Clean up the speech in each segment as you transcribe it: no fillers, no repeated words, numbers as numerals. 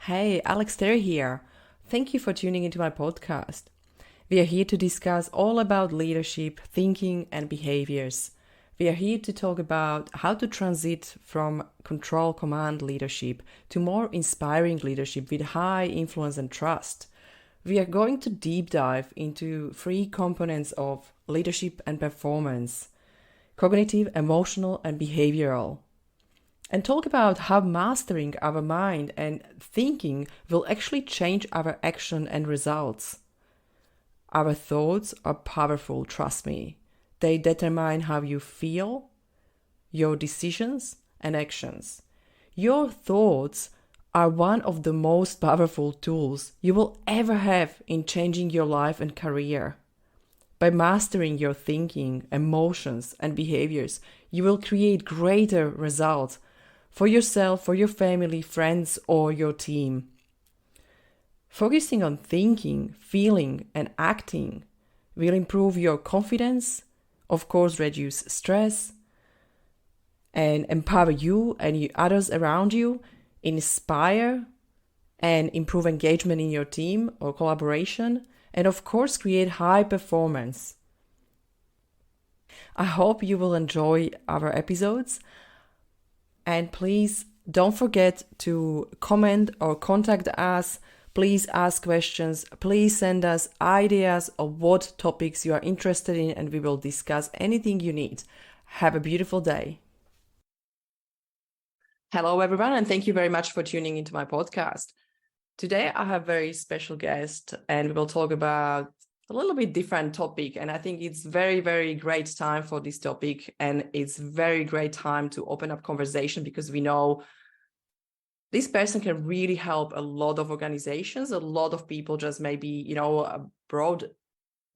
Hey, Alex Terry here. Thank you for tuning into my podcast. We are here to discuss all about leadership, thinking, and behaviors. We are here to talk about how to transit from control command leadership to more inspiring leadership with high influence and trust. We are going to deep dive into three components of leadership and performance: cognitive, emotional, and behavioral, and talk about how mastering our mind and thinking will actually change our action and results. Our thoughts are powerful, trust me. They determine how you feel, your decisions, and actions. Your thoughts are one of the most powerful tools you will ever have in changing your life and career. By mastering your thinking, emotions, and behaviors, you will create greater results for yourself, for your family, friends, or your team. Focusing on thinking, feeling, and acting will improve your confidence, of course, reduce stress, and empower you and others around you, inspire and improve engagement in your team or collaboration, and of course, create high performance. I hope you will enjoy our episodes. And please don't forget to comment or contact us. Please ask questions. Please send us ideas of what topics you are interested in, and we will discuss anything you need. Have a beautiful day. Hello, everyone, and thank you very much for tuning into my podcast. Today, I have a very special guest, and we will talk about a little bit different topic. And I think it's very, very great time for this topic. And it's very great time to open up conversation, because we know this person can really help a lot of organizations, a lot of people just maybe, abroad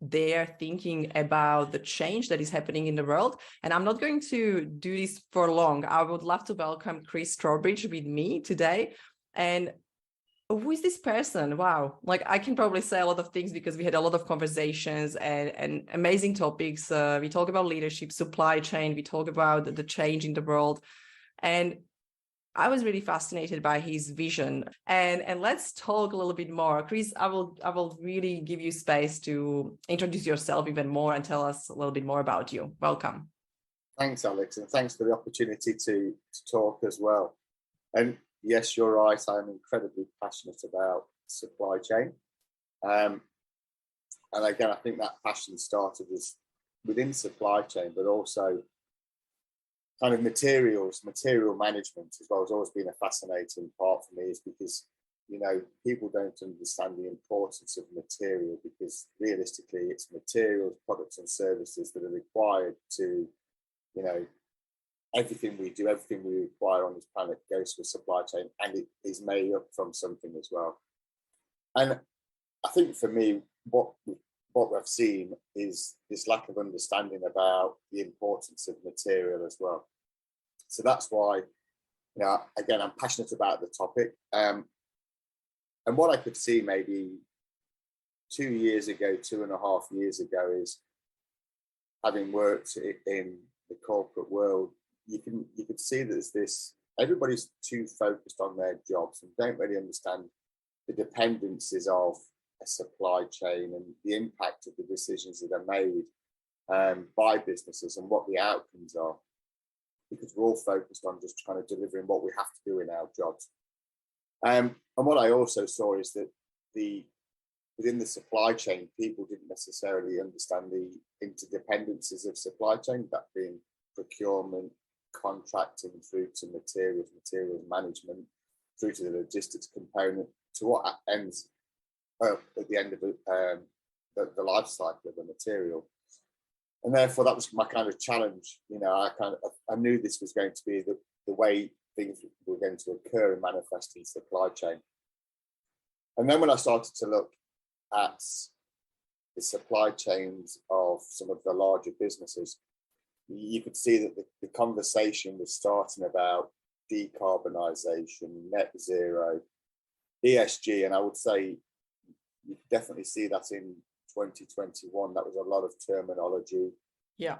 their thinking about the change that is happening in the world. And I'm not going to do this for long. I would love to welcome Chris Trowbridge with me today. And who is this person? Wow. Like, I can probably say a lot of things because we had a lot of conversations and amazing topics. We talk about leadership, supply chain. We talk about the change in the world. And I was really fascinated by his vision. And let's talk a little bit more. Chris, I will really give you space to introduce yourself even more and tell us a little bit more about you. Welcome. Thanks, Alex, and thanks for the opportunity to talk as well. And yes, you're right. I'm incredibly passionate about supply chain. And again, I think that passion started as within supply chain, but also kind of material management as well has always been a fascinating part for me, is because, people don't understand the importance of material, because realistically it's materials, products and services that are required to, everything we do, everything we require on this planet goes through a supply chain, and it is made up from something as well. And I think for me, what we've seen is this lack of understanding about the importance of material as well. So that's why, again, I'm passionate about the topic. And what I could see maybe 2.5 years ago, is having worked in the corporate world, you could see that there's this, everybody's too focused on their jobs and don't really understand the dependencies of a supply chain and the impact of the decisions that are made by businesses and what the outcomes are, because we're all focused on just trying to delivering what we have to do in our jobs. And what I also saw is that within the supply chain, people didn't necessarily understand the interdependencies of supply chain, that being procurement, contracting, through to materials management, through to the logistics component, to what ends at the end of the life cycle of the material. And therefore, that was my kind of challenge. I knew this was going to be the way things were going to occur and manifest in supply chain. And then when I started to look at the supply chains of some of the larger businesses, you could see that the conversation was starting about decarbonisation, net zero, ESG, and I would say you definitely see that in 2021. That was a lot of terminology. Yeah.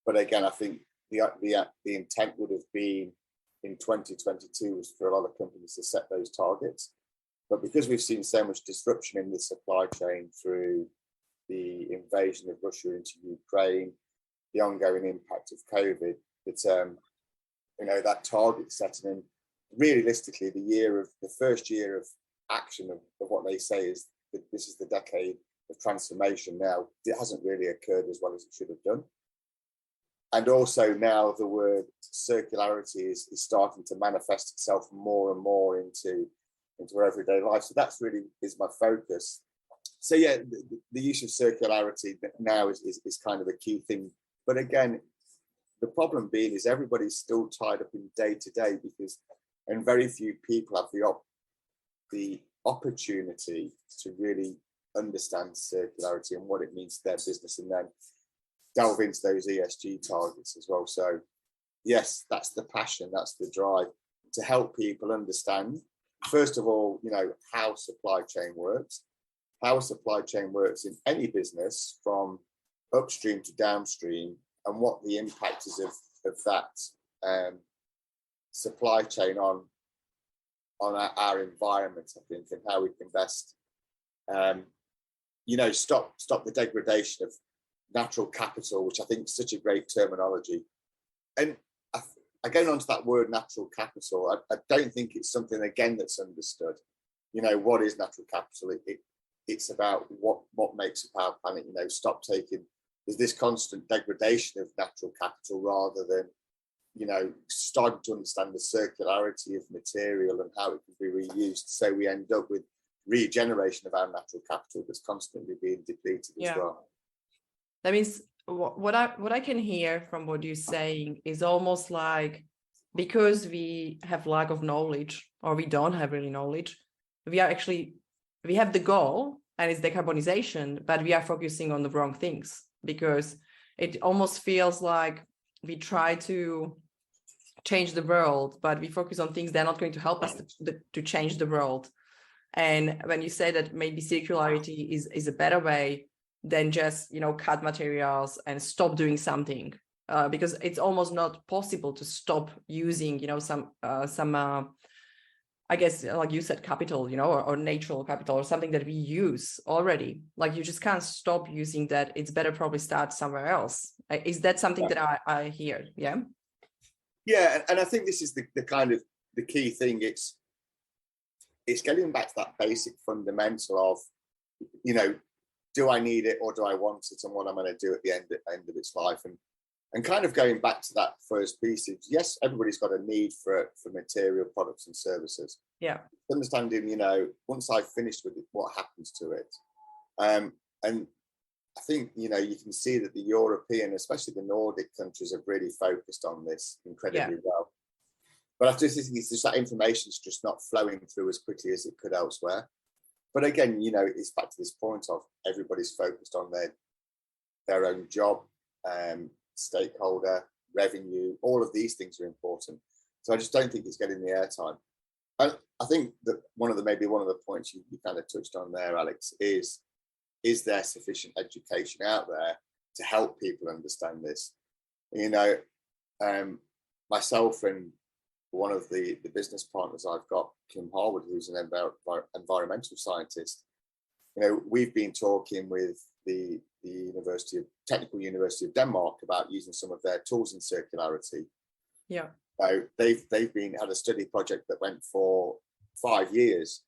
But again, I think the intent would have been in 2022 was for a lot of companies to set those targets. But because we've seen so much disruption in the supply chain through the invasion of Russia into Ukraine, the ongoing impact of COVID, that that target setting, and realistically, the first year of action of what they say is that this is the decade of transformation. Now, it hasn't really occurred as well as it should have done. And also now the word circularity is starting to manifest itself more and more into our everyday life. So that's really is my focus. So yeah, the use of circularity now is kind of a key thing. But again, the problem being is everybody's still tied up in day to day and very few people have the opportunity to really understand circularity and what it means to their business, and then delve into those ESG targets as well. So yes, that's the passion, that's the drive, to help people understand, first of all, how supply chain works in any business from upstream to downstream, and what the impact is of that supply chain on our environment, I think, and how we can best stop the degradation of natural capital, which I think is such a great terminology. And again, onto that word natural capital, I don't think it's something, again, that's understood. What is natural capital? It's about what makes up our planet. There's this constant degradation of natural capital rather than, starting to understand the circularity of material and how it can be reused. So we end up with regeneration of our natural capital that's constantly being depleted as well. That means what I can hear from what you're saying is almost like, because we have lack of knowledge, or we don't have really knowledge, we have the goal, and it's decarbonization, but we are focusing on the wrong things, because it almost feels like we try to change the world, but we focus on things that are not going to help us to change the world. And when you say that maybe circularity is a better way than just, cut materials and stop doing something, because it's almost not possible to stop using, some I guess, like you said, capital, or natural capital, or something that we use already. Like, you just can't stop using that. It's better probably start somewhere else. Is that something that I hear? Yeah. Yeah, and I think this is the kind of the key thing. It's getting back to that basic fundamental of, do I need it or do I want it, and what I'm going to do at the end of its life, and kind of going back to that first piece is, yes, everybody's got a need for material products and services. Yeah. Understanding, once I've finished with it, what happens to it. And I think, you can see that the European, especially the Nordic countries, have really focused on this incredibly well. But I just think it's just that information's just not flowing through as quickly as it could elsewhere. But again, it's back to this point of everybody's focused on their own job, stakeholder, revenue, all of these things are important. So I just don't think it's getting the airtime. I think that one of the points you kind of touched on there, Alex, is there sufficient education out there to help people understand this? Myself and one of the business partners I've got, Kim Horwood, who's an environmental scientist, we've been talking with the Technical University of Denmark about using some of their tools in circularity. Yeah. So they've had a study project that went for 5 years,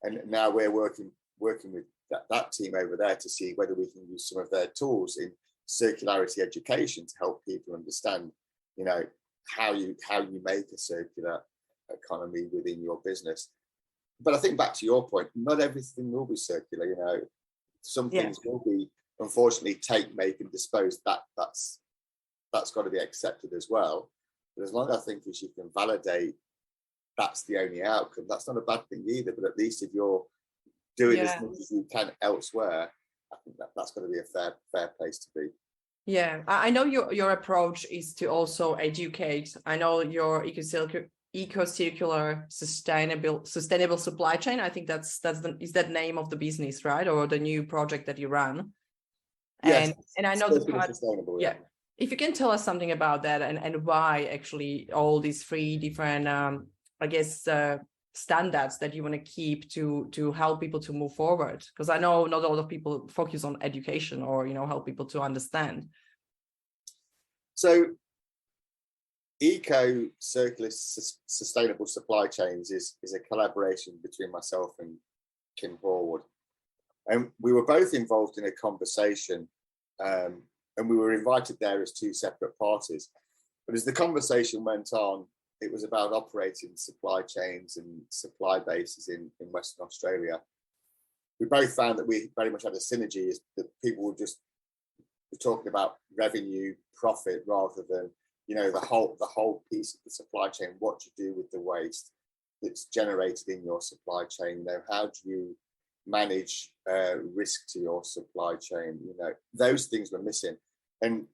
and now we're working with that team over there to see whether we can use some of their tools in circularity education to help people understand, how you make a circular economy within your business. But I think back to your point, not everything will be circular. Some things will be, unfortunately, take, make, and dispose. That's got to be accepted as well. But as long as I think as you can validate that's the only outcome, that's not a bad thing either. But at least if you're doing as much as you can elsewhere, I think that's going to be a fair place to be. Yeah, I know your approach is to also educate. I know your eco-circular sustainable supply chain. I think is that name of the business, right? Or the new project that you run. Yes, and I know the part. Sustainable, yeah. If you can tell us something about that and why actually all these three different, I guess, standards that you want to keep to help people to move forward, because I know not a lot of people focus on education or help people to understand. So eco circular sustainable supply chains is a collaboration between myself and Kim Horwood, and we were both involved in a conversation, and we were invited there as two separate parties. But as the conversation went on, it was about operating supply chains and supply bases in Western Australia. We both found that we very much had a synergy, that people were just talking about revenue, profit, rather than the whole piece of the supply chain. What do you do with the waste that's generated in your supply chain? How do you manage risk to your supply chain? Those things were missing, and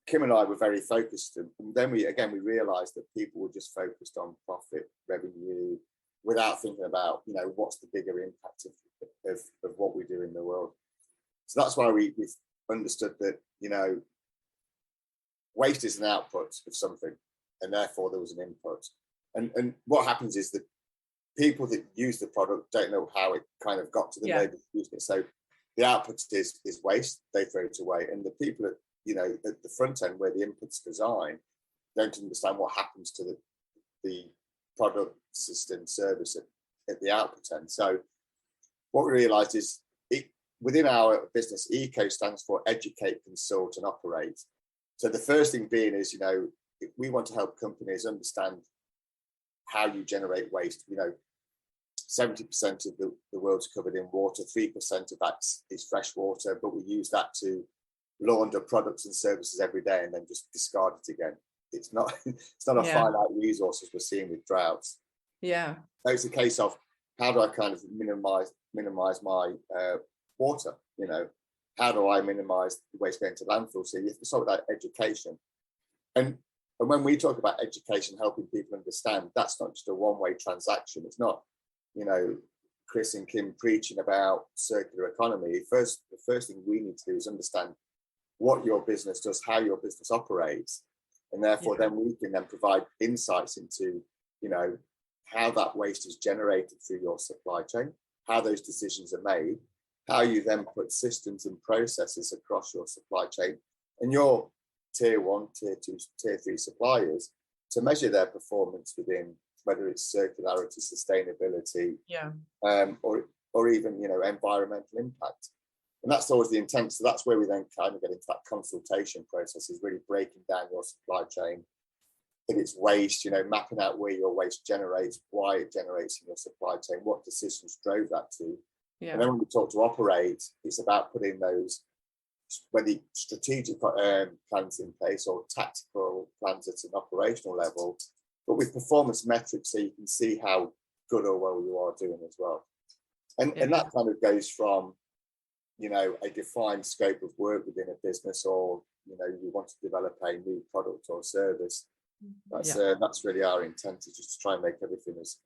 Kim and I were very focused, and then we realised that people were just focused on profit, revenue, without thinking about what's the bigger impact of what we do in the world. So that's why we understood that waste is an output of something, and therefore there was an input. And what happens is that people that use the product don't know how it kind of got to them. They've used it, so the output is waste. They throw it away, and the people at the front end where the input's design don't understand what happens to the product, system, service at the output end. So what we realised is within our business, ECO stands for educate, consult, and operate. So the first thing being is, we want to help companies understand how you generate waste. 70% of the world's covered in water, 3% of that is fresh water, but we use that to launder products and services every day and then just discard it again. It's not a finite resource as we're seeing with droughts. Yeah. So it's a case of how do I kind of minimize my water? How do I minimize the waste going to landfill? So you have to sort that education. And when we talk about education, helping people understand, that's not just a one-way transaction. It's not, Chris and Kim preaching about circular economy. The first thing we need to do is understand what your business does, how your business operates, and therefore then we can then provide insights into, how that waste is generated through your supply chain, how those decisions are made, how you then put systems and processes across your supply chain and your tier 1, tier 2, tier 3 suppliers to measure their performance within, whether it's circularity, sustainability, or even environmental impact. And that's always the intent. So that's where we then kind of get into that consultation process, is really breaking down your supply chain. If it's waste, mapping out where your waste generates, why it generates in your supply chain, what decisions drove that to. Yeah. And then when we talk to operate, it's about putting those, whether strategic plans in place or tactical plans at an operational level, but with performance metrics so you can see how good or well you are doing as well. And that kind of goes from, a defined scope of work within a business, or, you want to develop a new product or service. That's really our intent, is just to try and make everything as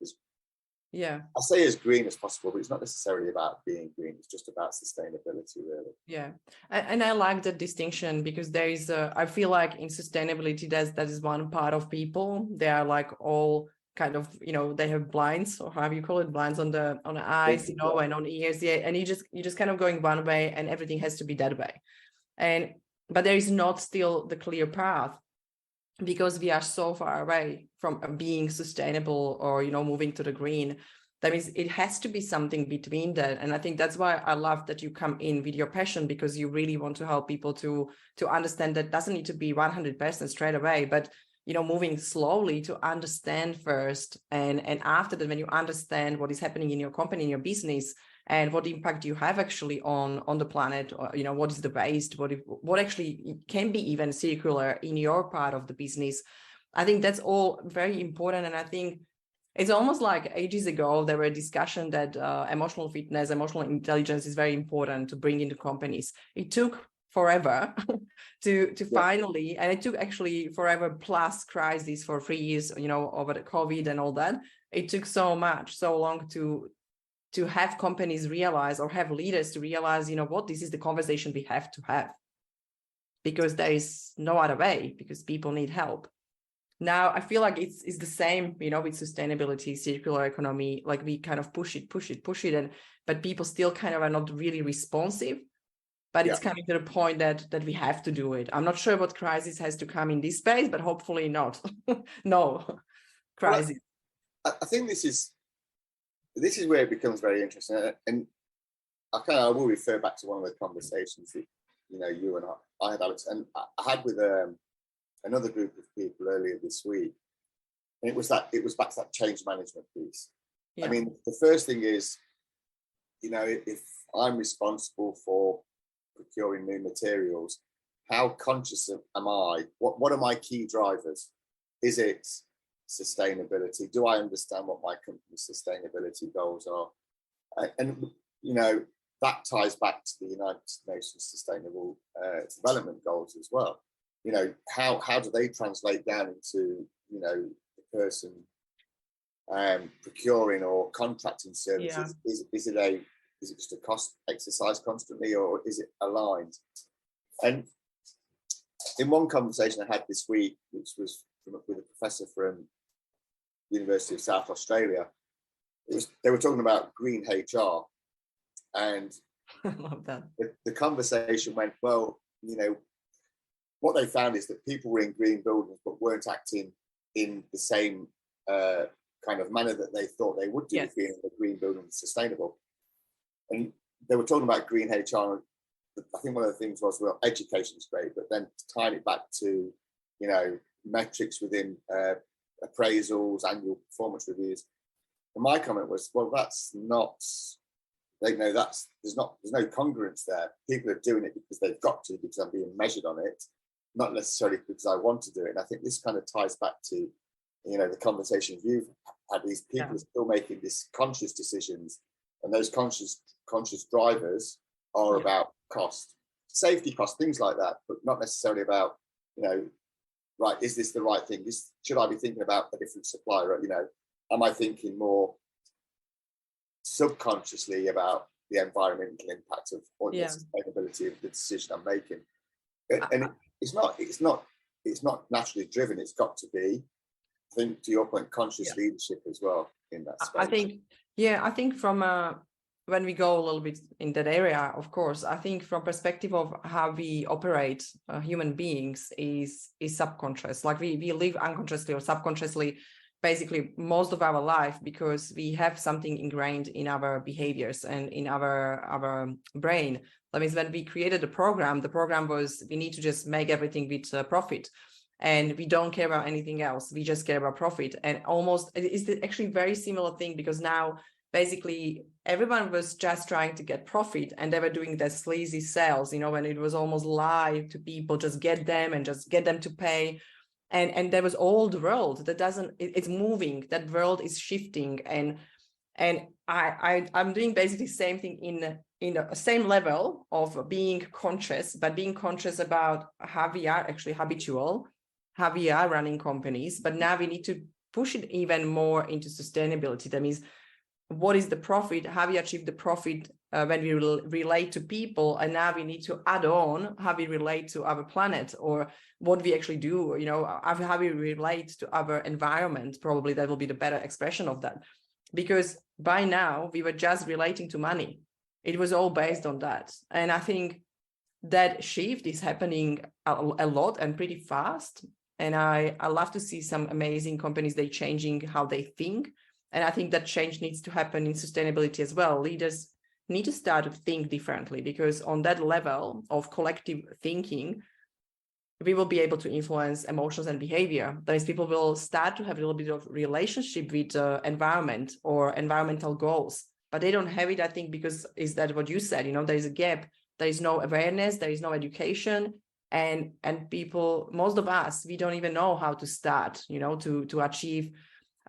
I say as green as possible, but it's not necessarily about being green. It's just about sustainability, really. Yeah. And I like that distinction, because there is I feel like in sustainability, that is one part of people. They are like all kind of, they have blinds, or how you call it, blinds on the eyes, and on ears. Yeah. And you just kind of going one way, and everything has to be that way. But there is not still the clear path, because we are so far away from being sustainable or, moving to the green. That means it has to be something between that. And I think that's why I love that you come in with your passion, because you really want to help people to understand that doesn't need to be 100% straight away, but, moving slowly to understand first. And after that, when you understand what is happening in your company, in your business, and what impact you have actually on the planet, or, what is the waste, what actually can be even circular in your part of the business. I think that's all very important. And I think it's almost like ages ago, there were a discussion that emotional fitness, emotional intelligence is very important to bring into companies. It took forever to finally, and it took actually forever plus crisis for 3 years, over the COVID and all that. It took so long to have companies realize, or have leaders to realize, what, this is the conversation we have to have. because there is no other way, because people need help. Now, I feel like it's the same, with sustainability, circular economy, like we kind of push it, but people still kind of are not really responsive. But it's coming to the point that we have to do it. I'm not sure what crisis has to come in this space, but hopefully not. No crisis. Well, I think this is where it becomes very interesting, and I will refer back to one of the conversations that you and I had, Alex, and I had with another group of people earlier this week, and it was back to that change management piece. Yeah. I mean, the first thing is, if I'm responsible for procuring new materials, how conscious am I? What are my key drivers? Is it sustainability? Do I understand what my company's sustainability goals are? And that ties back to the United Nations Sustainable Development Goals as well. How do they translate down into the person procuring or contracting services? Yeah. Is it just a cost exercise constantly, or is it aligned? And in one conversation I had this week, which was with a professor from the University of South Australia, they were talking about green HR, and I love that. The conversation went, well, what they found is that people were in green buildings but weren't acting in the same kind of manner that they thought they would do if being in a green building was sustainable. And they were talking about green HR. I think one of the things was, well, education is great, but then tying it back to, metrics within appraisals, annual performance reviews. And my comment was, well, that's not, there's no congruence there. People are doing it because they've got to, because I'm being measured on it, not necessarily because I want to do it. And I think this kind of ties back to, the conversations you've had. These people are still making these conscious decisions, and those conscious drivers are about cost, safety cost, things like that, but not necessarily about, right, is this the right thing? Should I be thinking about a different supplier? Am I thinking more subconsciously about the environmental impact of or the sustainability of the decision I'm making? And it's not naturally driven. It's got to be, I think, to your point, conscious leadership as well in that space. I think from when we go a little bit in that area, of course, I think from perspective of how we operate human beings is subconscious. Like we live unconsciously or subconsciously, basically most of our life, because we have something ingrained in our behaviors and in our brain. That means when we created the program was, we need to just make everything with profit. And we don't care about anything else. We just care about profit. And almost it's actually a very similar thing, because now basically everyone was just trying to get profit, and they were doing that sleazy sales, when it was almost lie to people, just get them to pay. And there was old world that it's moving. That world is shifting. And I'm doing basically the same thing in the same level of being conscious, but being conscious about how we are actually habitual, how we are running companies. But now we need to push it even more into sustainability. That means, what is the profit? How we achieve the profit when we relate to people? And now we need to add on how we relate to our planet, or what we actually do, how we relate to our environment. Probably that will be the better expression of that. Because by now we were just relating to money. It was all based on that. And I think that shift is happening a lot and pretty fast. And I love to see some amazing companies, they changing how they think. And I think that change needs to happen in sustainability as well. Leaders need to start to think differently, because on that level of collective thinking, we will be able to influence emotions and behavior. That is, people will start to have a little bit of relationship with environment or environmental goals, but they don't have it, I think, because is that what you said, there is a gap. There is no awareness, there is no education. And people, most of us, we don't even know how to start, to achieve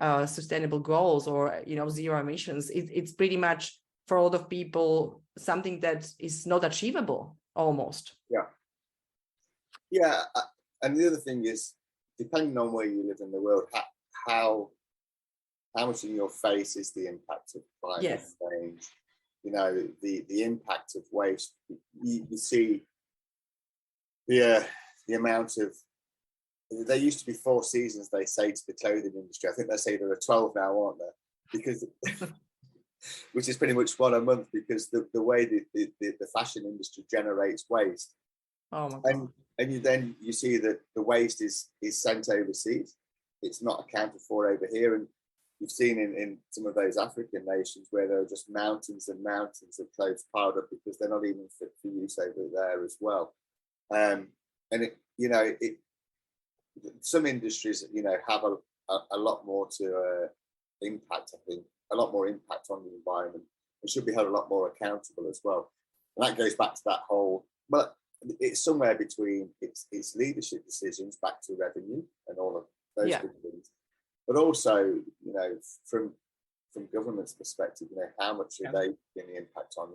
sustainable goals or, zero emissions. It's pretty much, for a lot of people, something that is not achievable almost. Yeah. And the other thing is, depending on where you live in the world, how much in your face is the impact of climate change? The impact of waste. You see the amount of, there used to be 4 seasons, they say, to the clothing industry. I think they say there are 12 now, aren't there? Because which is pretty much one a month, because the way the fashion industry generates waste. Oh my God. And you see that the waste is sent overseas. It's not accounted for over here. And you've seen in some of those African nations where there are just mountains and mountains of clothes piled up because they're not even fit for use over there as well. And some industries, have a lot more to impact, I think, a lot more impact on the environment, and should be held a lot more accountable as well. And that goes back to that whole, but it's somewhere between it's leadership decisions back to revenue and all of those good things, but also, from government's perspective, how much are they getting the impact on,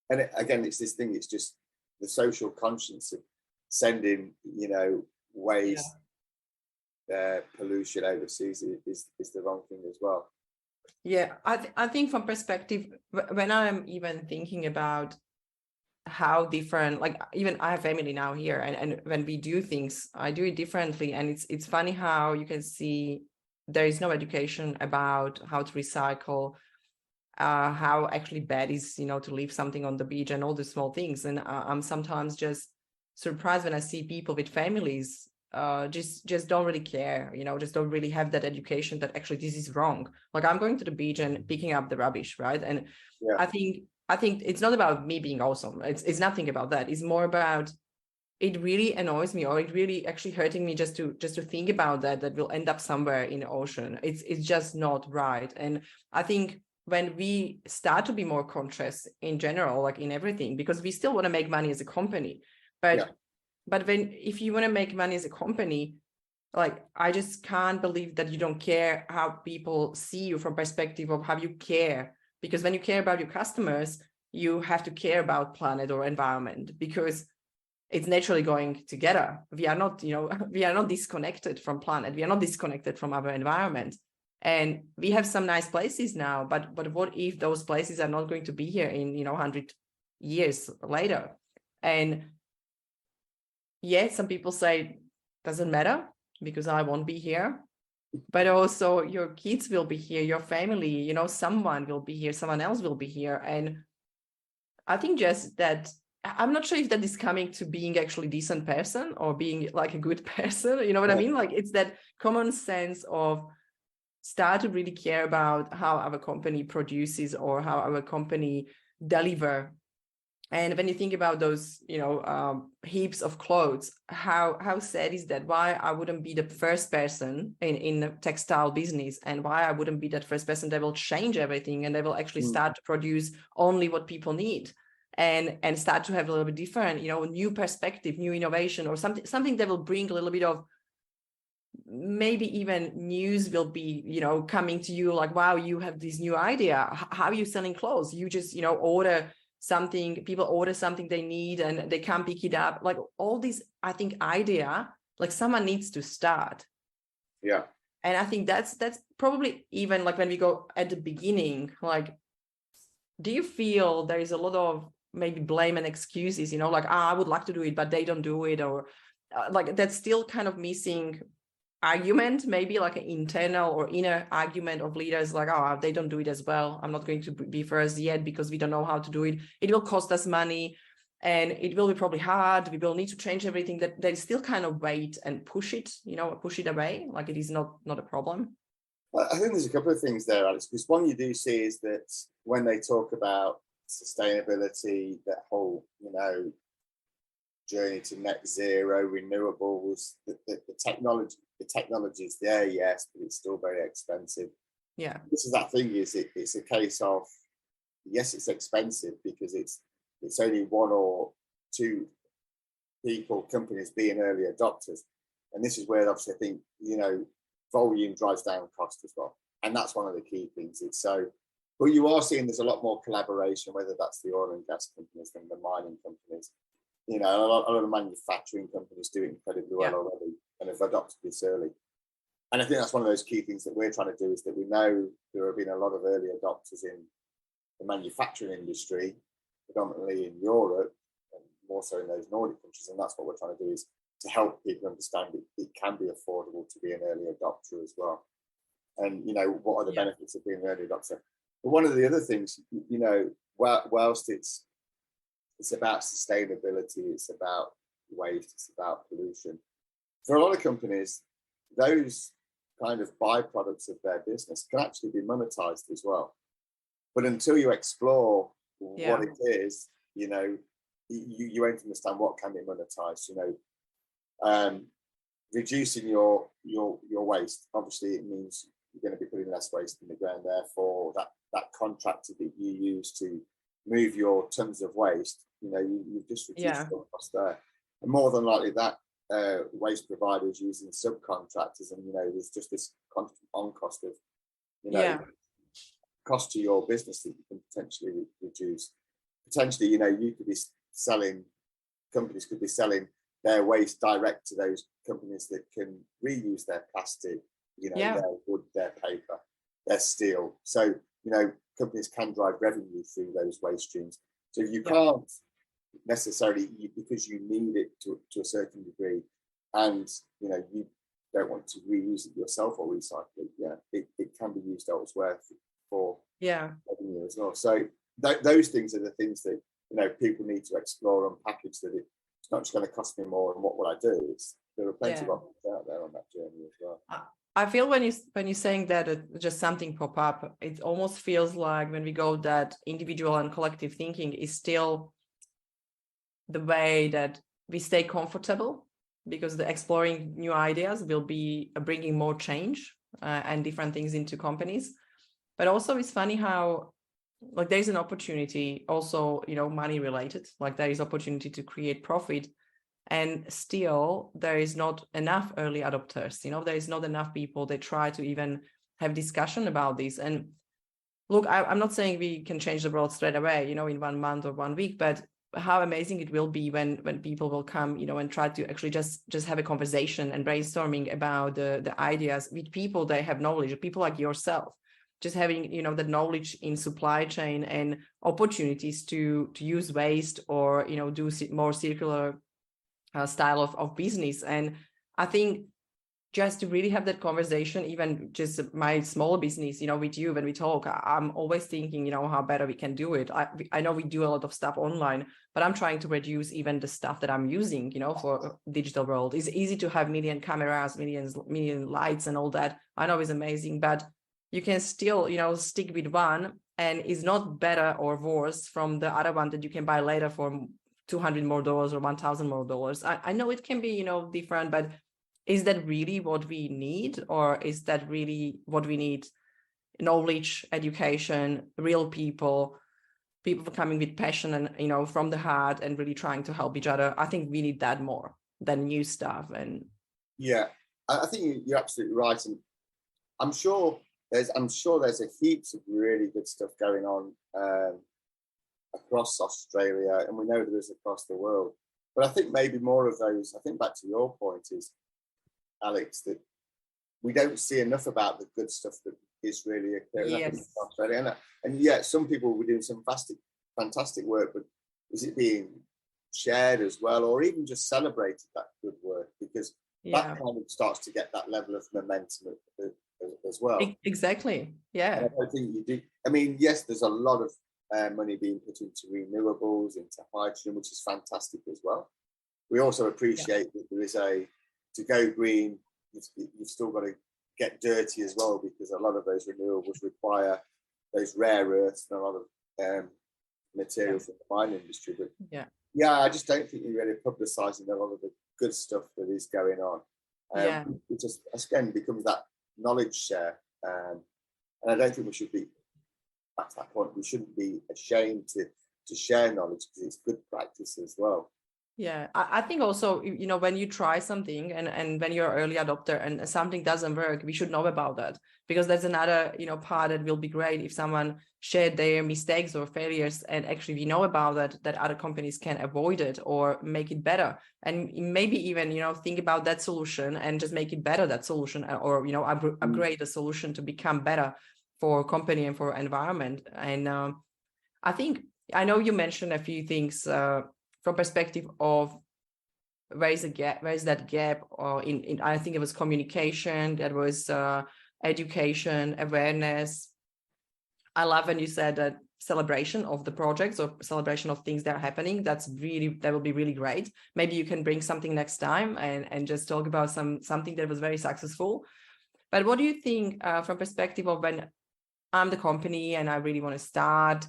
and again, it's this thing, it's just the social conscience of sending, waste, pollution overseas is the wrong thing as well. Yeah, I think from perspective, when I'm even thinking about how different, like, even I have family now here, and when we do things, I do it differently. And it's funny how you can see there is no education about how to recycle, how actually bad is, to leave something on the beach and all the small things. And I'm sometimes just surprised when I see people with families just don't really care, just don't really have that education that actually this is wrong. Like, I'm going to the beach and picking up the rubbish, right? And I think it's not about me being awesome. It's nothing about that. It's more about, it really annoys me, or it really actually hurting me just to think about that will end up somewhere in the ocean. It's just not right. And I think when we start to be more conscious in general, like in everything, because we still want to make money as a company, but if you want to make money as a company, like, I just can't believe that you don't care how people see you from perspective of how you care. Because when you care about your customers, you have to care about planet or environment, because it's naturally going together. We are not, we are not disconnected from planet. We are not disconnected from our environment. And we have some nice places now, but what if those places are not going to be here in, 100 years later? And some people say, doesn't matter because I won't be here. But also your kids will be here, your family, someone will be here, someone else will be here. And I think just that, I'm not sure if that is coming to being actually a decent person or being like a good person. You know what I mean? Like, it's that common sense of start to really care about how our company produces or how our company deliver. And when you think about those, heaps of clothes, how sad is that? Why I wouldn't be the first person in the textile business, and why I wouldn't be that first person that will change everything, and they will actually start to produce only what people need, and start to have a little bit different, new perspective, new innovation, or something that will bring a little bit of, maybe even news will be, coming to you like, wow, you have this new idea. How are you selling clothes? You just, order something, people order something they need and they can't pick it up. Like, all these, I think, idea, like, someone needs to start. Yeah. And I think that's probably even like when we go at the beginning, like, do you feel there is a lot of maybe blame and excuses, like, I would like to do it, but they don't do it, or like that's still kind of missing argument, maybe like an internal or inner argument of leaders, like, oh, they don't do it as well, I'm not going to be first yet because we don't know how to do it, it will cost us money, and it will be probably hard, we will need to change everything, that they still kind of wait and push it away, like it is not a problem. Well, I think there's a couple of things there, Alex, because one you do see is that when they talk about sustainability, that whole, journey to net zero, renewables, the technology is there, yes, but it's still very expensive. Yeah. This is that thing, is it's a case of, yes, it's expensive because it's only 1 or 2 companies being early adopters. And this is where obviously I think, volume drives down cost as well. And that's one of the key things. It's so, but you are seeing there's a lot more collaboration, whether that's the oil and gas companies than the mining companies. A lot of manufacturing companies do it incredibly well already and have adopted this early. And I think that's one of those key things that we're trying to do, is that we know there have been a lot of early adopters in the manufacturing industry, predominantly in Europe, and more so in those Nordic countries. And that's what we're trying to do, is to help people understand it can be affordable to be an early adopter as well. And, what are the benefits of being an early adopter? But one of the other things, whilst it's about sustainability, it's about waste, it's about pollution. For a lot of companies, those kind of byproducts of their business can actually be monetized as well. But until you explore what it is, you won't understand what can be monetized. Reducing your waste, obviously it means you're going to be putting less waste in the ground. Therefore, that contractor that you use to move your tons of waste, you've just reduced your cost there. And more than likely that waste provider is using subcontractors, and there's just this constant on cost of cost to your business that you can potentially reduce. Potentially, you could be selling, companies could be selling their waste direct to those companies that can reuse their plastic, their wood, their paper, their steel. So, companies can drive revenue through those waste streams. So you can't necessarily, because you need it to a certain degree, and you don't want to reuse it yourself or recycle it, it can be used elsewhere for revenue as well. So those things are the things that people need to explore and package, that it's not just going to cost me more, and what will I do? There are plenty of options out there on that journey as well. I feel when you're saying that, just something pop up, it almost feels like when we go that individual and collective thinking is still the way that we stay comfortable, because the exploring new ideas will be bringing more change and different things into companies. But also it's funny how there's an opportunity also, money related, there is opportunity to create profit, and still there is not enough early adopters. There is not enough people that try to even have discussion about this. And look, I'm not saying we can change the world straight away, in 1 month or 1 week, but how amazing it will be when people will come, and try to actually just have a conversation and brainstorming about the ideas with people that have knowledge, people like yourself, just having, the knowledge in supply chain and opportunities to use waste or, do more circular style of business. And I think just to really have that conversation, even just my small business, with you, when we talk, I'm always thinking, how better we can do it. I know we do a lot of stuff online, but I'm trying to reduce even the stuff that I'm using, for digital world. It's easy to have million cameras, million lights and all that. I know it's amazing, but you can still, stick with one, and it's not better or worse from the other one that you can buy later for $200 more or $1,000 more. I know it can be, different, but is that really what we need? Or is that really what we need? Knowledge, education, real people coming with passion and, from the heart and really trying to help each other. I think we need that more than new stuff. And I think you're absolutely right. And I'm sure there's a heaps of really good stuff going on across Australia, and we know that there's across the world. But I think maybe more of those, I think back to your point is, Alex, that we don't see enough about the good stuff that is really occurring in Australia. And yet some people were doing some fantastic work, but is it being shared as well, or even just celebrated, that good work? Because that kind of starts to get that level of momentum as well. Exactly. Yeah. And I don't think you do. I mean, yes, there's a lot of money being put into renewables, into hydrogen, which is fantastic as well. We also appreciate that there is to go green, you've still got to get dirty as well, because a lot of those renewables require those rare earths and a lot of materials in the mining industry. But I just don't think you're really publicising a lot of the good stuff that is going on. It just, again, becomes that knowledge share. And I don't think we should be, at that point, we shouldn't be ashamed to share knowledge, because it's good practice as well. Yeah, I think also, when you try something and when you're an early adopter and something doesn't work, we should know about that, because that's another, part that will be great if someone shared their mistakes or failures, and actually we know about that other companies can avoid it or make it better. And maybe even, think about that solution and just make it better, that solution, or, upgrade the solution to become better for company and for environment. And I know you mentioned a few things, from perspective of where is that gap, or in I think it was communication, there was education, awareness. I love when you said that celebration of the projects or celebration of things that are happening. That will be really great. Maybe you can bring something next time and just talk about something that was very successful. But what do you think from perspective of when I'm the company and I really want to start,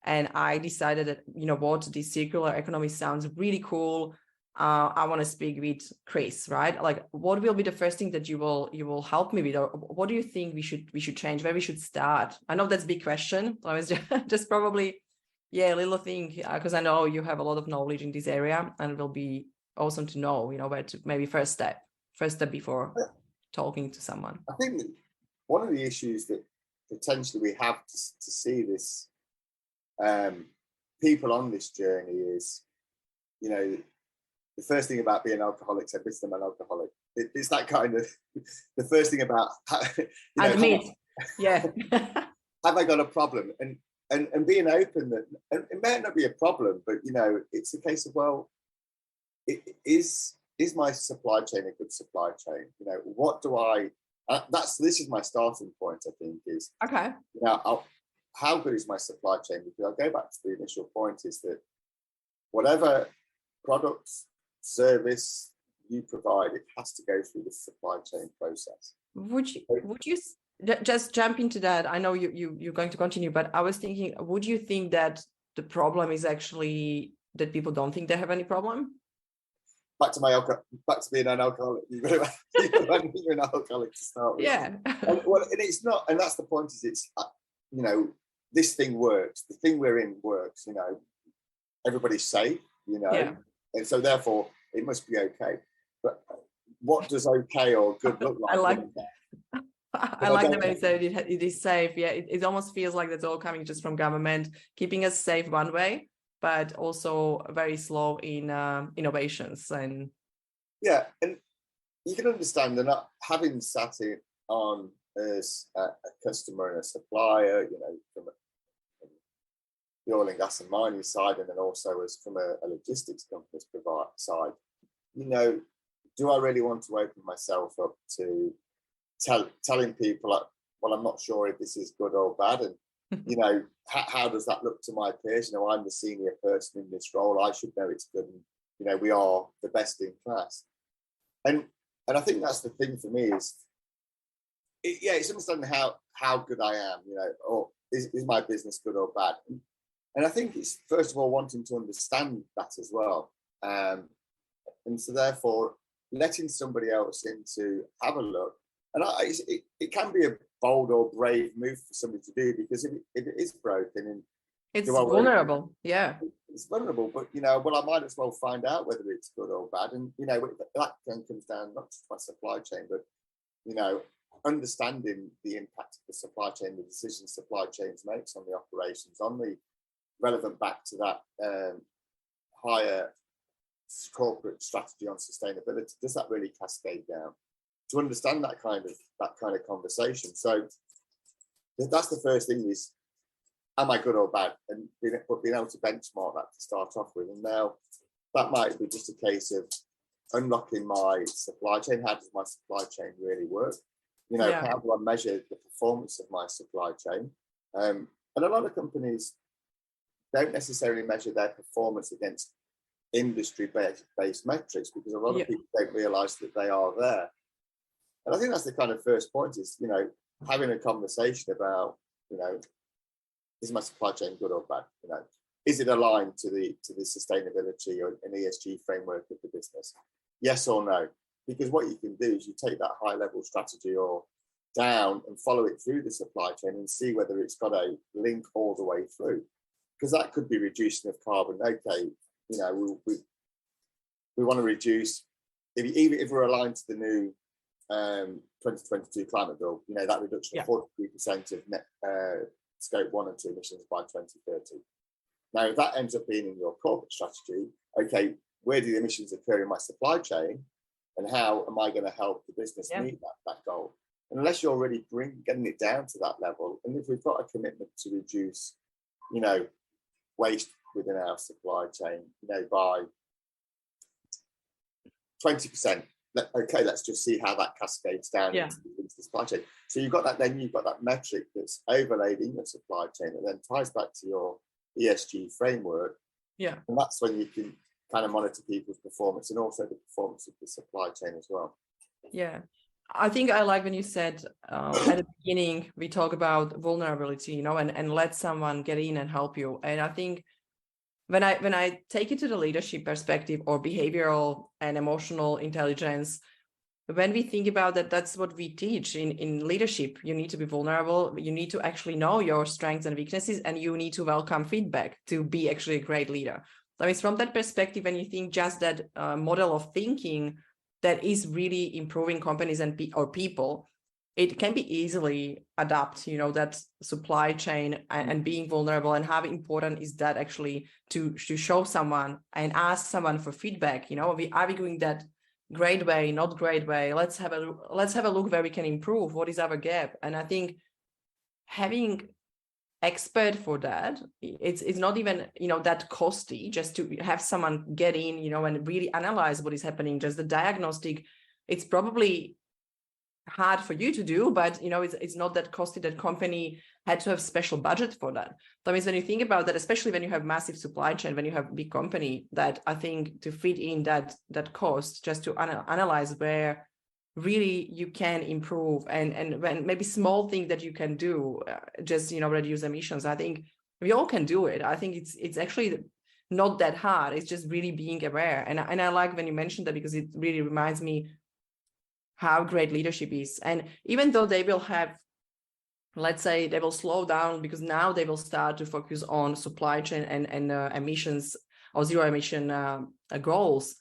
and I decided that, you know what, this circular economy sounds really cool. I want to speak with Chris, right? Like, what will be the first thing that you will help me with, or what do you think we should change, where we should start? I know that's a big question. I was just probably, a little thing, because I know you have a lot of knowledge in this area, and it will be awesome to know, where to maybe first step before talking to someone. I think that one of the issues that potentially we have to see this people on this journey is, the first thing about being an alcoholic, so I'm an alcoholic. It's that kind of the first thing about admit, have I got a problem, and being open that, and it may not be a problem, but it's a case of, well, is my supply chain a good supply chain? What do I? This is my starting point. I think is okay. How good is my supply chain? Because I'll go back to the initial point: is that whatever products, service you provide, it has to go through the supply chain process. Would you just jump into that? I know you're going to continue, but I was thinking, would you think that the problem is actually that people don't think they have any problem? Back to being an alcoholic. You're an alcoholic to start with. Yeah. and it's not, and that's the point. Is it's this thing works. The thing we're in works. Everybody's safe. Yeah. And so therefore it must be okay. But what does okay or good look like? I like the way you said it is safe. Yeah, it almost feels like that's all coming just from government, keeping us safe one way, but also very slow in innovations. And and you can understand that not having sat in on as a customer and a supplier, from the oil and gas and mining side, and then also as from a logistics company's side, do I really want to open myself up to telling people, well, I'm not sure if this is good or bad, and how does that look to my peers? I'm the senior person in this role. I should know it's good, and we are the best in class. And I think that's the thing for me is, it's understanding how good I am, or is my business good or bad? And I think it's, first of all, wanting to understand that as well. And so therefore, letting somebody else in to have a look. And it can be a bold or brave move for somebody to do, because if it is broken, and it's vulnerable. It's vulnerable, but well, I might as well find out whether it's good or bad. And that then comes down not just to my supply chain, but understanding the impact of the supply chain, the decisions supply chains makes on the operations, on the relevant back to that higher corporate strategy on sustainability. Does that really cascade down? To understand that kind of conversation. So that's the first thing is, am I good or bad? And being able to benchmark that to start off with. And now that might be just a case of unlocking my supply chain. How does my supply chain really work? How do I measure the performance of my supply chain? And a lot of companies don't necessarily measure their performance against industry-based metrics, because a lot of people don't realise that they are there. And I think that's the kind of first point is, having a conversation about, is my supply chain good or bad? Is it aligned to the sustainability or an ESG framework of the business? Yes or no? Because what you can do is you take that high-level strategy or down and follow it through the supply chain and see whether it's got a link all the way through. Because that could be reduction of carbon. Okay, we want to reduce, if we're aligned to the new 2022 climate goal, that reduction of 43% of net scope 1 and 2 emissions by 2030. Now, if that ends up being in your corporate strategy, okay, where do the emissions occur in my supply chain, and how am I going to help the business meet that goal? And unless you're already getting it down to that level, and if we've got a commitment to reduce, waste within our supply chain, by 20%. Okay, let's just see how that cascades down into the supply chain. So you've got that metric that's overlaid in your supply chain that then ties back to your ESG framework. Yeah. And that's when you can kind of monitor people's performance and also the performance of the supply chain as well. Yeah. I think I like when you said at the beginning, we talk about vulnerability, and let someone get in and help you. And I think when I take it to the leadership perspective or behavioral and emotional intelligence, when we think about that, that's what we teach in leadership. You need to be vulnerable. You need to actually know your strengths and weaknesses, and you need to welcome feedback to be actually a great leader. So it's from that perspective, when you think just that model of thinking that is really improving companies or people, it can be easily adapt, that supply chain and being vulnerable, and how important is that actually to show someone and ask someone for feedback. Are we doing that great way, not great way? Let's have a look where we can improve. What is our gap? And I think having expert for that, it's not even that costly, just to have someone get in and really analyze what is happening. Just the diagnostic, it's probably hard for you to do, but it's not that costly. That company had to have special budget for that. That means when you think about that, especially when you have massive supply chain, when you have big company, that I think to fit in that cost, just to analyze where really you can improve, and when maybe small thing that you can do, just reduce emissions. I think we all can do it. I think it's actually not that hard. It's just really being aware. And I like when you mentioned that, because it really reminds me how great leadership is. And even though they will have, let's say, they will slow down, because now they will start to focus on supply chain and emissions or zero emission goals.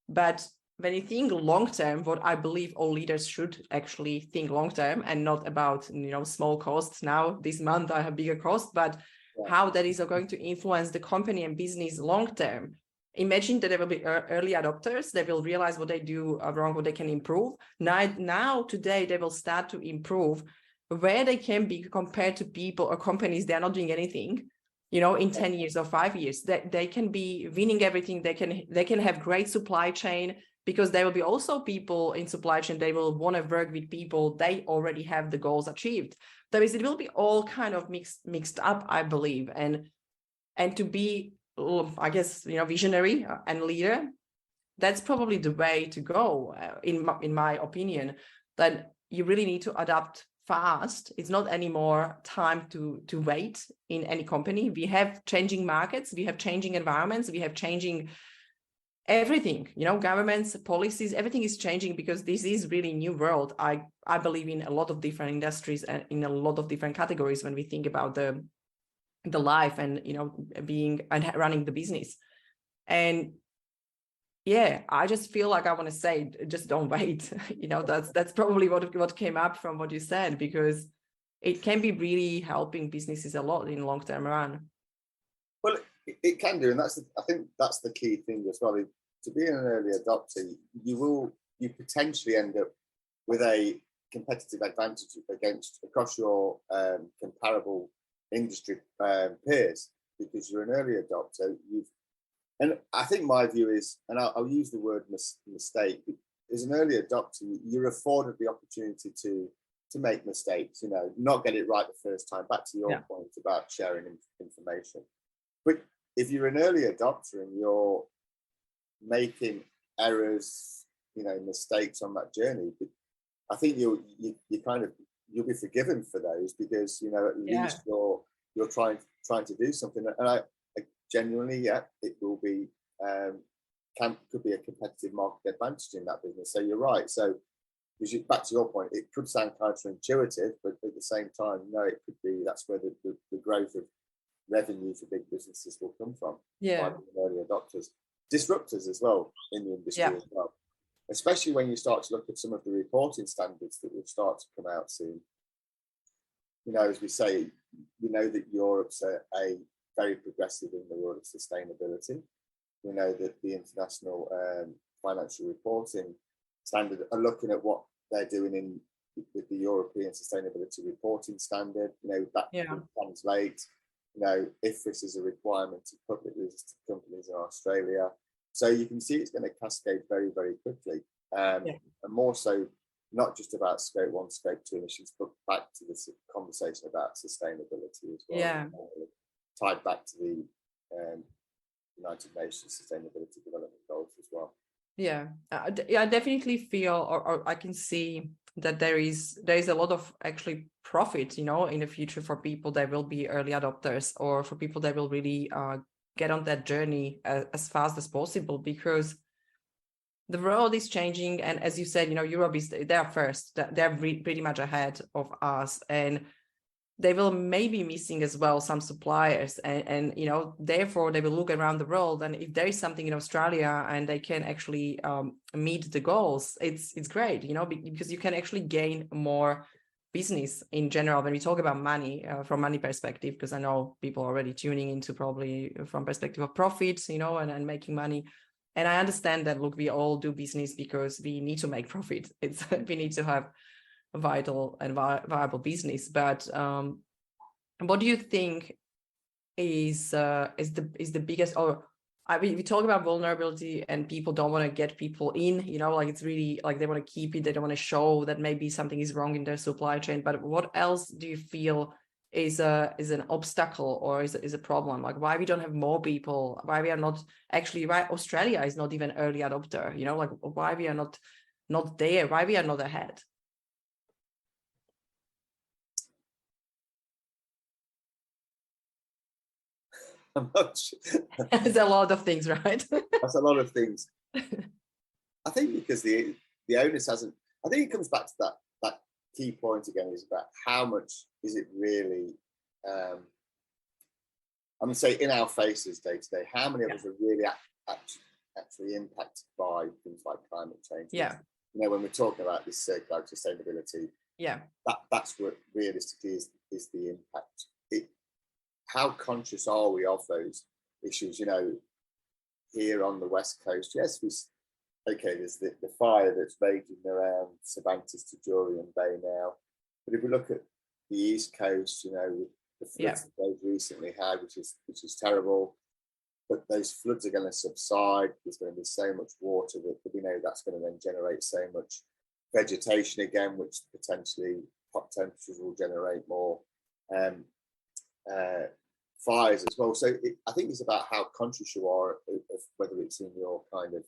But when you think long term, what I believe all leaders should actually think long term, and not about small costs. Now this month I have bigger costs, but how that is going to influence the company and business long term. Imagine that there will be early adopters. They will realize what they do wrong, what they can improve. Now today they will start to improve where they can be compared to people or companies that are not doing anything. In 10 years or 5 years, that they can be winning everything. They can have great supply chain, because there will be also people in supply chain. They will want to work with people. They already have the goals achieved. That is, it will be all kind of mixed up, I believe. And to be, I guess, visionary and leader, that's probably the way to go, in my opinion, that you really need to adapt fast. It's not anymore time to wait in any company. We have changing markets, we have changing environments, we have changing everything, governments, policies, everything is changing, because this is really new world. I believe in a lot of different industries and in a lot of different categories when we think about the life and being and running the business. And I just feel like I want to say, just don't wait. That's probably what came up from what you said, because it can be really helping businesses a lot in long-term run. Well, it can do, and I think that's the key thing as well. To be an early adopter, you potentially end up with a competitive advantage across your comparable industry peers, because you're an early adopter. And I think my view is, and I'll use the word mistake. As an early adopter, you're afforded the opportunity to make mistakes. Not get it right the first time. Back to your point about sharing information. But if you're an early adopter and you're making errors, mistakes on that journey, I think you'll be forgiven for those, because at least you're trying to do something. And I genuinely, it will be could be a competitive market advantage in that business. So you're right. So back to your point, it could sound counterintuitive, but at the same time, no, it could be that's where the growth of revenue for big businesses will come from. Early adopters, disruptors as well in the industry as well, especially when you start to look at some of the reporting standards that will start to come out soon. As we say, we know that Europe's a very progressive in the world of sustainability. We know that the international financial reporting standard are looking at what they're doing with the European sustainability reporting standard. That will translate if this is a requirement to publicly listed companies in Australia. So you can see it's going to cascade very, very quickly. And more so, not just about Scope 1, Scope 2 emissions, but back to this conversation about sustainability as well. Yeah. Tied back to the United Nations Sustainability Development Goals as well. Yeah, I definitely feel, or I can see that there is a lot of actually profit, in the future for people that will be early adopters, or for people that will really get on that journey as fast as possible, because the world is changing. And as you said, Europe they're first, they're pretty much ahead of us, and they will maybe missing as well some suppliers, and therefore they will look around the world, and if there is something in Australia and they can actually meet the goals, it's great, because you can actually gain more business in general when we talk about money, from money perspective, because I know people are already tuning into probably from perspective of profits, and making money. And I understand that, look, we all do business because we need to make profit. We need to have a vital and viable business. But what do you think is the biggest, or we talk about vulnerability and people don't want to get people in, it's really like they want to keep it, they don't want to show that maybe something is wrong in their supply chain. But what else do you feel is an obstacle, or is a problem? Like, why we don't have more people, why we are not actually, why Australia is not even early adopter, like why we are not there, why we are not ahead? I'm not sure. There's a lot of things, right? That's a lot of things. I think because the onus hasn't, I think it comes back to that key point again, is about how much is it really, I'm going to say in our faces day to day, how many of us are really actually impacted by things like climate change? Yeah. When we're talking about this circular sustainability, that's what realistically is the impact. How conscious are we of those issues? Here on the West Coast, yes, there's the fire that's raging around Cervantes to Jurien Bay now. But if we look at the East Coast, the floods that they've recently had, which is terrible, but those floods are going to subside. There's going to be so much water that we know that's going to then generate so much vegetation again, which potentially hot temperatures will generate more fires as well. So I think it's about how conscious you are of whether it's in your kind of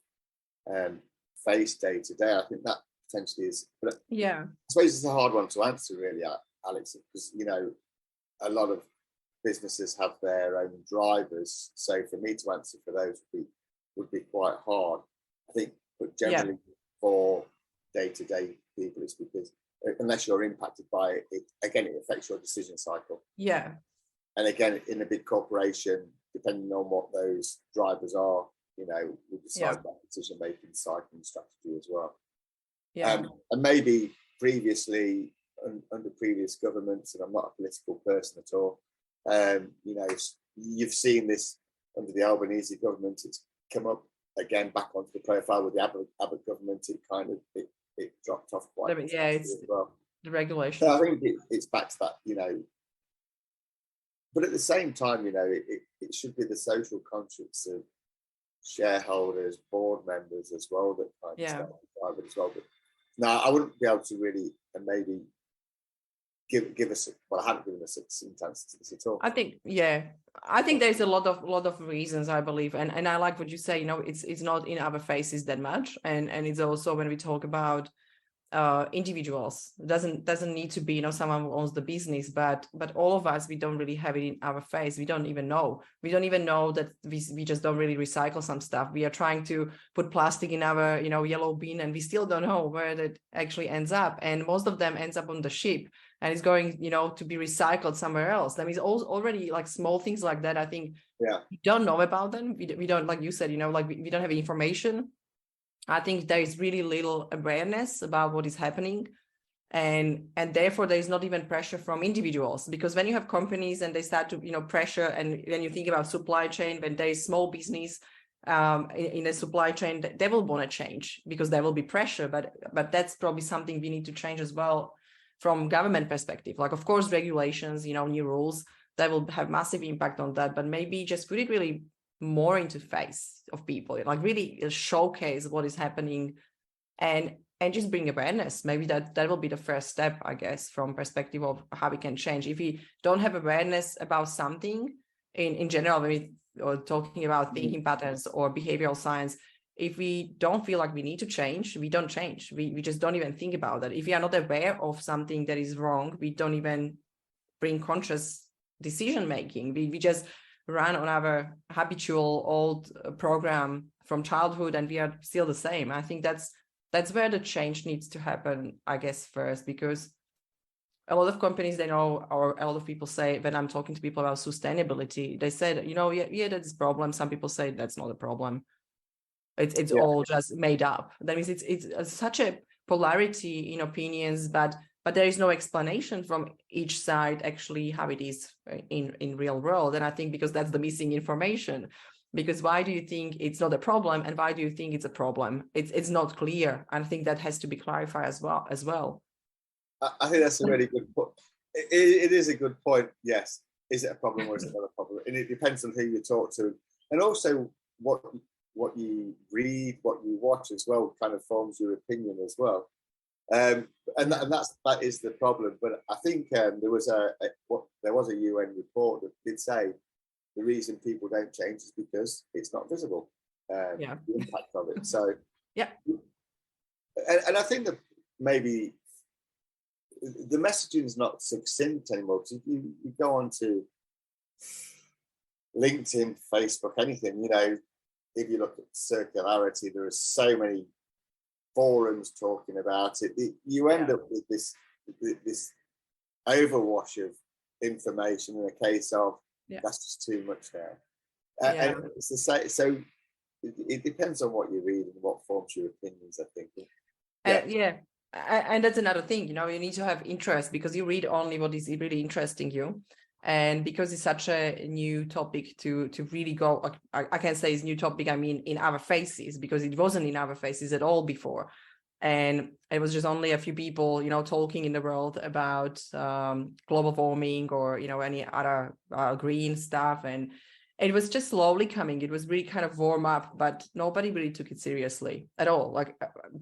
face day to day. I think that potentially is. But I suppose it's a hard one to answer, really, Alex, because a lot of businesses have their own drivers. So for me to answer for those would be quite hard, I think. But generally, for day to day people, it's because unless you're impacted by it, again, it affects your decision cycle. Yeah. And again, in a big corporation, depending on what those drivers are, we decide that decision-making cycle and strategy as well. Yeah. And maybe previously, under previous governments, and I'm not a political person at all, you've seen this under the Albanese government. It's come up again back onto the profile with the Abbott government. It kind of it dropped off quite. It's as well. The regulation. So I think it's back to that, But at the same time, it should be the social conscience of shareholders, board members as well that kind of start to drive it as well. But no, I wouldn't be able to really, and maybe give us. Well, I haven't given a succinct answer to this at all. I think there's a lot of reasons, I believe, and I like what you say. It's not in our faces that much, and it's also when we talk about individuals, doesn't need to be someone who owns the business, but all of us, we don't really have it in our face. We don't even know that we just don't really recycle some stuff. We are trying to put plastic in our yellow bin, and we still don't know where that actually ends up, and most of them ends up on the ship and is going to be recycled somewhere else. That means already like small things like that, I think we don't know about them. We don't, like you said, we don't have information. I think there is really little awareness about what is happening, and therefore there is not even pressure from individuals, because when you have companies and they start to pressure, and when you think about supply chain, when there is small business in a supply chain, they will want to change because there will be pressure, but that's probably something we need to change as well from government perspective. Like, of course, regulations, new rules, that will have massive impact on that. But maybe just put it really more into face of people, like really showcase what is happening, and just bring awareness. Maybe that will be the first step, I guess, from perspective of how we can change. If we don't have awareness about something in general, when we are talking about thinking patterns or behavioral science, if we don't feel like we need to change, we don't change. We just don't even think about that. If we are not aware of something that is wrong, we don't even bring conscious decision making. We just run on our habitual old program from childhood, and we are still the same. I think that's where the change needs to happen, I guess, first, because a lot of companies, they know, or a lot of people say, when I'm talking to people about sustainability, they said, yeah, that's a problem. Some people say that's not a problem. It's all just made up. That means it's such a polarity in opinions, but there is no explanation from each side actually how it is in real world. And I think because that's the missing information. Because why do you think it's not a problem, and why do you think it's a problem? It's not clear. I think that has to be clarified as well. I think that's a really good point. It is a good point. Yes, is it a problem or is it not a problem? And it depends on who you talk to, and also what you read, what you watch as well, kind of forms your opinion as well. And that is the problem. But I think there was a UN report that did say the reason people don't change is because it's not visible. The impact of it. So and I think that maybe the messaging is not succinct anymore. Because if you go on to LinkedIn, Facebook, anything, if you look at circularity, there are so many forums talking about it. You end up with this overwash of information in a case of that's just too much now. And it's the same. So it depends on what you read and what forms your opinions, I think. And that's another thing, you need to have interest, because you read only what is really interesting you. And because it's such a new topic to really go, I can say it's new topic, I mean, in our faces, because it wasn't in our faces at all before. And it was just only a few people, talking in the world about global warming or, any other green stuff. And it was just slowly coming. It was really kind of warm up, but nobody really took it seriously at all. Like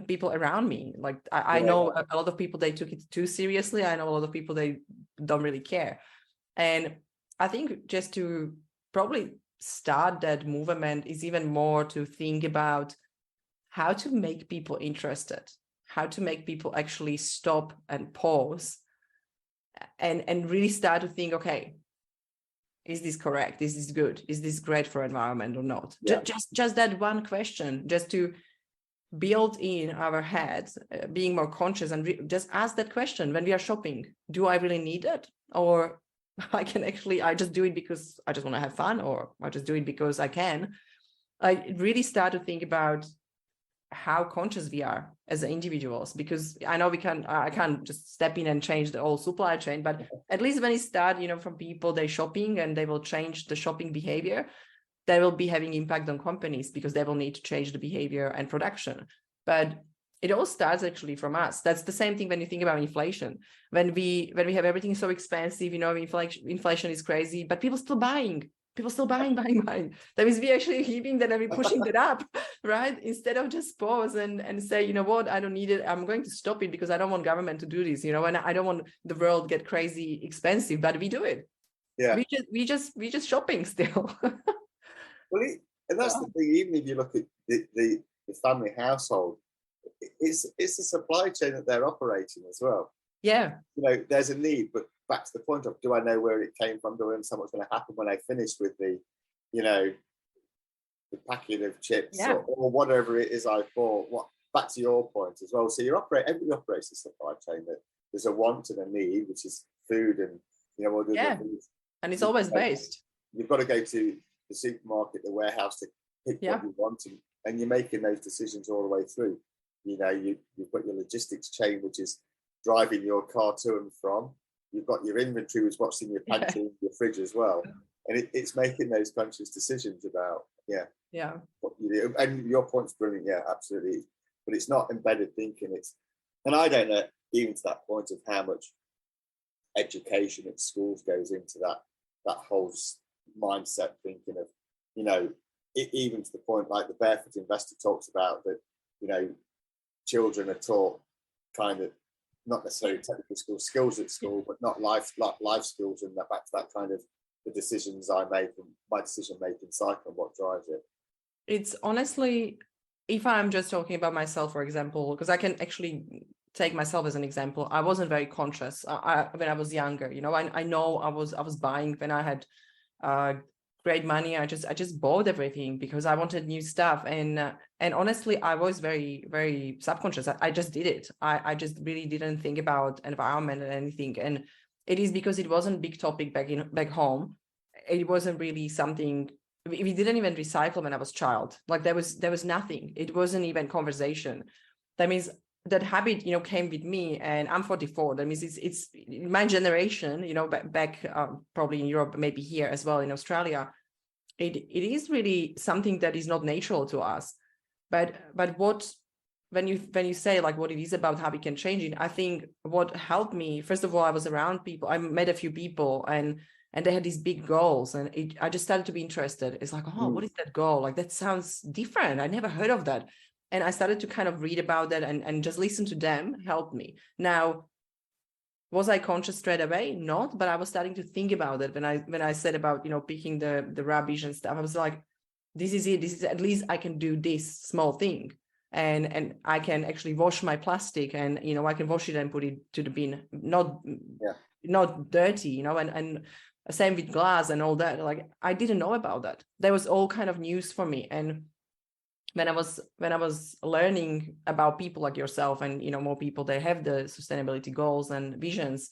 people around me, like I know a lot of people, they took it too seriously. I know a lot of people, they don't really care. And I think just to probably start that movement is even more to think about how to make people interested, how to make people actually stop and pause and really start to think, okay, is this correct? Is this good? Is this great for environment or not? Just that one question, just to build in our heads, being more conscious, and just ask that question when we are shopping. Do I really need it? Or I just do it because I just want to have fun, or I just do it because I can. I really start to think about how conscious we are as individuals, because I know I can't just step in and change the whole supply chain, but at least when it start, from people, they shopping and they will change the shopping behavior, they will be having impact on companies because they will need to change the behavior and production. But it all starts actually from us. That's the same thing when you think about inflation. When we have everything so expensive, inflation is crazy, but people still buying. Buying. That means we actually keeping that and we're pushing that up, right? Instead of just pause and say, you know what, I don't need it. I'm going to stop it because I don't want government to do this, and I don't want the world get crazy expensive, but we do it. Yeah. We just shopping still. Well, and that's the thing. Even if you look at the family household, it's a supply chain that they're operating as well. Yeah. There's a need, but back to the point of, do I know where it came from? Do I understand what's going to happen when I finish with the packet of chips or whatever it is I bought? Back to your point as well. So everybody operates a supply chain that there's a want and a need, which is food and and it's always based. You've got to go to the supermarket, the warehouse to pick what you want, and you're making those decisions all the way through. You've got your logistics chain, which is driving your car to and from. You've got your inventory, which is what's in your pantry and your fridge as well. And it's making those conscious decisions about, what you do. And your point's brilliant, absolutely. But it's not embedded thinking. And I don't know, even to that point of how much education at schools goes into that that whole mindset thinking of, you know, even to the point like the Barefoot Investor talks about that, you know, children are taught kind of not necessarily technical skills at school, but not life skills, and that back to that kind of the decisions I make and my decision making cycle and what drives it. It's honestly, if I'm just talking about myself, for example, because I can actually take myself as an example, I wasn't very conscious when I was younger. You know, I know I was buying when I had great money. I just bought everything because I wanted new stuff, and honestly, I was very, very subconscious. I just did it. I just really didn't think about environment and anything, and it is because it wasn't a big topic back home. It wasn't really something. We didn't even recycle when I was a child. Like there was nothing. It wasn't even conversation. That means that habit, you know, came with me, and I'm 44. That means it's my generation, you know, back probably in Europe, maybe here as well in Australia. It is really something that is not natural to us. But what when you say like what it is about how we can change it, I think what helped me, first of all, I was around people. I met a few people, and they had these big goals, and I just started to be interested. It's like, oh, what is that goal? Like that sounds different. I never heard of that. And I started to kind of read about that and just listen to them helped me. Now, was I conscious straight away? Not, but I was starting to think about it when I said about, you know, picking the rubbish and stuff. I was like, this is it. This is at least I can do this small thing. And I can actually wash my plastic, and, you know, I can wash it and put it to the bin, not dirty, you know, and same with glass and all that. Like I didn't know about that. That was all kind of news for me. And when I was learning about people like yourself and, you know, more people that have the sustainability goals and visions,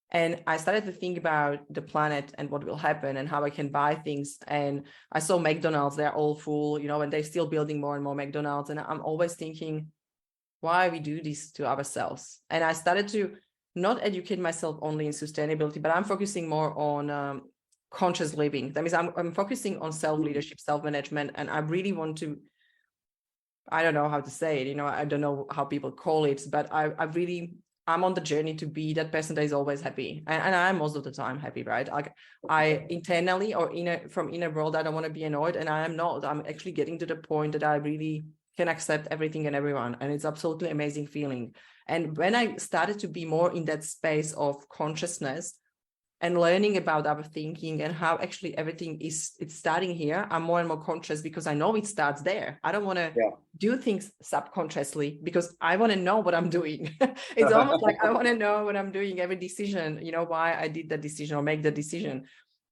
and I started to think about the planet and what will happen and how I can buy things. And I saw McDonald's, they're all full, you know, and they're still building more and more McDonald's. And I'm always thinking, why we do this to ourselves? And I started to not educate myself only in sustainability, but I'm focusing more on conscious living. That means I'm focusing on self-leadership, self-management, and I really want to, I don't know how to say it, you know, I don't know how people call it, but I'm on the journey to be that person that is always happy. And I'm most of the time happy, right? Like I internally or from inner world, I don't want to be annoyed, and I am not. I'm actually getting to the point that I really can accept everything and everyone. And it's absolutely amazing feeling. And when I started to be more in that space of consciousness and learning about our thinking and how actually everything it's starting here, I'm more and more conscious because I know it starts there. I don't want to do things subconsciously because I want to know what I'm doing. It's almost like I want to know what I'm doing, every decision, you know, why I did that decision or make the decision.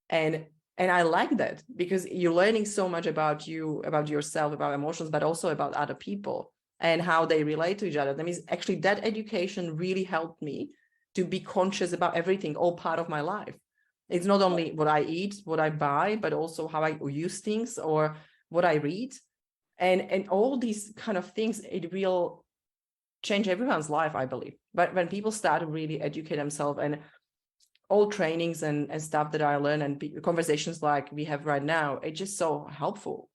And I like that because you're learning so much about you, about yourself, about emotions, but also about other people and how they relate to each other. That means actually that education really helped me to be conscious about everything, all part of my life. It's not only what I eat, what I buy, but also how I use things or what I read. And all these kind of things, it will change everyone's life, I believe. But when people start to really educate themselves, and all trainings and stuff that I learn and conversations like we have right now, it's just so helpful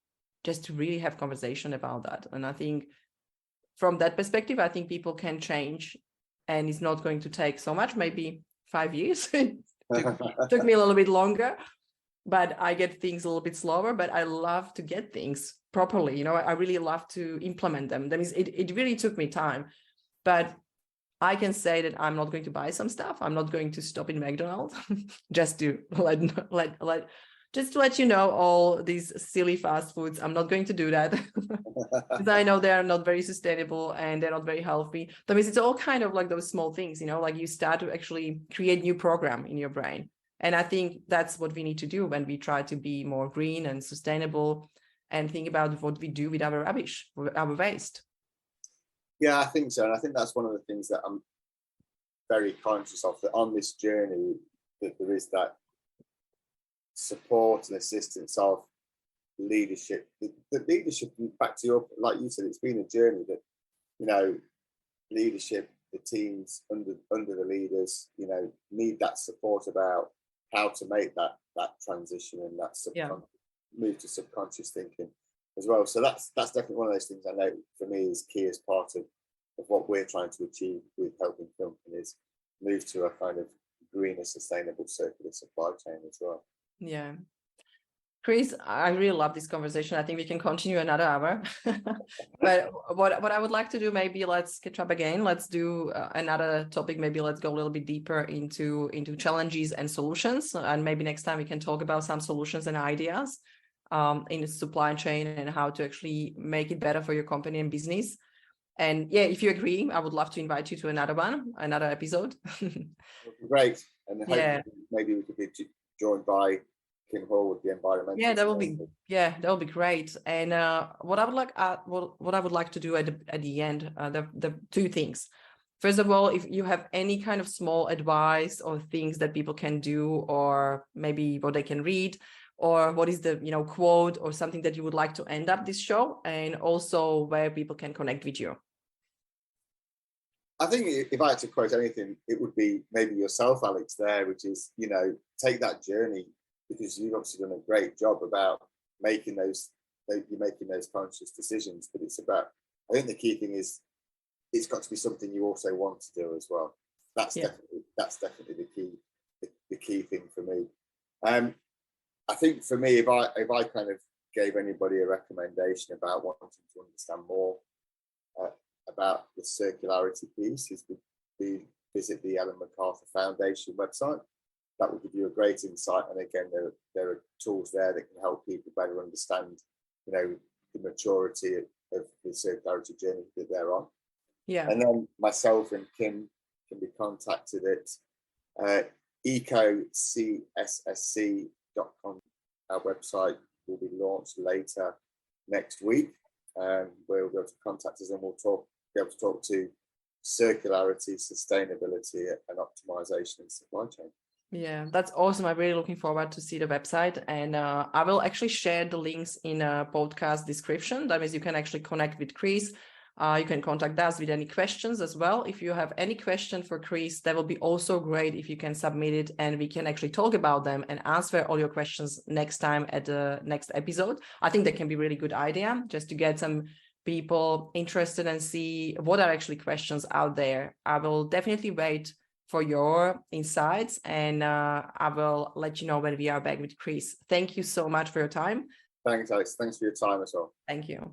just to really have conversation about that. And I think from that perspective, I think people can change, and it's not going to take so much, maybe 5 years. It took me a little bit longer, but I get things a little bit slower, but I love to get things properly. You know, I really love to implement them. That means it really took me time, but I can say that I'm not going to buy some stuff. I'm not going to stop in McDonald's just to let you know all these silly fast foods. I'm not going to do that because I know they are not very sustainable and they're not very healthy. That means it's all kind of like those small things, you know, like you start to actually create new program in your brain. And I think that's what we need to do when we try to be more green and sustainable and think about what we do with our rubbish, with our waste. Yeah, I think so. And I think that's one of the things that I'm very conscious of, that on this journey, that there is that support and assistance of leadership. The leadership, back to your, like you said, it's been a journey that, you know, leadership, the teams under the leaders, you know, need that support about how to make that transition and that move to subconscious thinking as well. So that's definitely one of those things I know for me is key as part of what we're trying to achieve with helping companies move to a kind of greener, sustainable, circular supply chain as well. Yeah. Chris, I really love this conversation. I think we can continue another hour. But what I would like to do, maybe let's catch up again. Let's do another topic. Maybe let's go a little bit deeper into challenges and solutions. And maybe next time we can talk about some solutions and ideas in the supply chain and how to actually make it better for your company and business. And yeah, if you agree, I would love to invite you to another episode. Great. And Yeah. hopefully maybe we could be joined by Kim Horwood, the environmental. Yeah, that will be great. And what I would like to do at the end, the two things. First of all, if you have any kind of small advice or things that people can do, or maybe what they can read, or what is the quote or something that you would like to end up this show, and also where people can connect with you. I think if I had to quote anything, it would be maybe yourself, Alex, there, which is, take that journey, because you've obviously done a great job about making those conscious decisions. But it's about, I think the key thing is, it's got to be something you also want to do as well. That's definitely the key thing for me. I think for me, if I kind of gave anybody a recommendation about wanting to understand more about the circularity piece, is to visit the Ellen MacArthur Foundation website. That will give you a great insight. And again, there are tools there that can help people better understand, the maturity of the circularity journey that they're on. Yeah. And then myself and Kim can be contacted at ecocsc.com. Our website will be launched later next week. Where we'll be able to contact us, and we'll be able to talk to circularity, sustainability, and optimization in supply chain. Yeah, that's awesome. I'm really looking forward to see the website, and I will actually share the links in a podcast description. That means you can actually connect with Chris. You can contact us with any questions as well. If you have any question for Chris, that will be also great if you can submit it, and we can actually talk about them and answer all your questions next time at the next episode. I think that can be a really good idea, just to get some people interested and see what are actually questions out there. I will definitely wait for your insights, and I will let you know when we are back with Chris. Thank you so much for your time. Thanks, Alex. Thanks for your time as well. Thank you.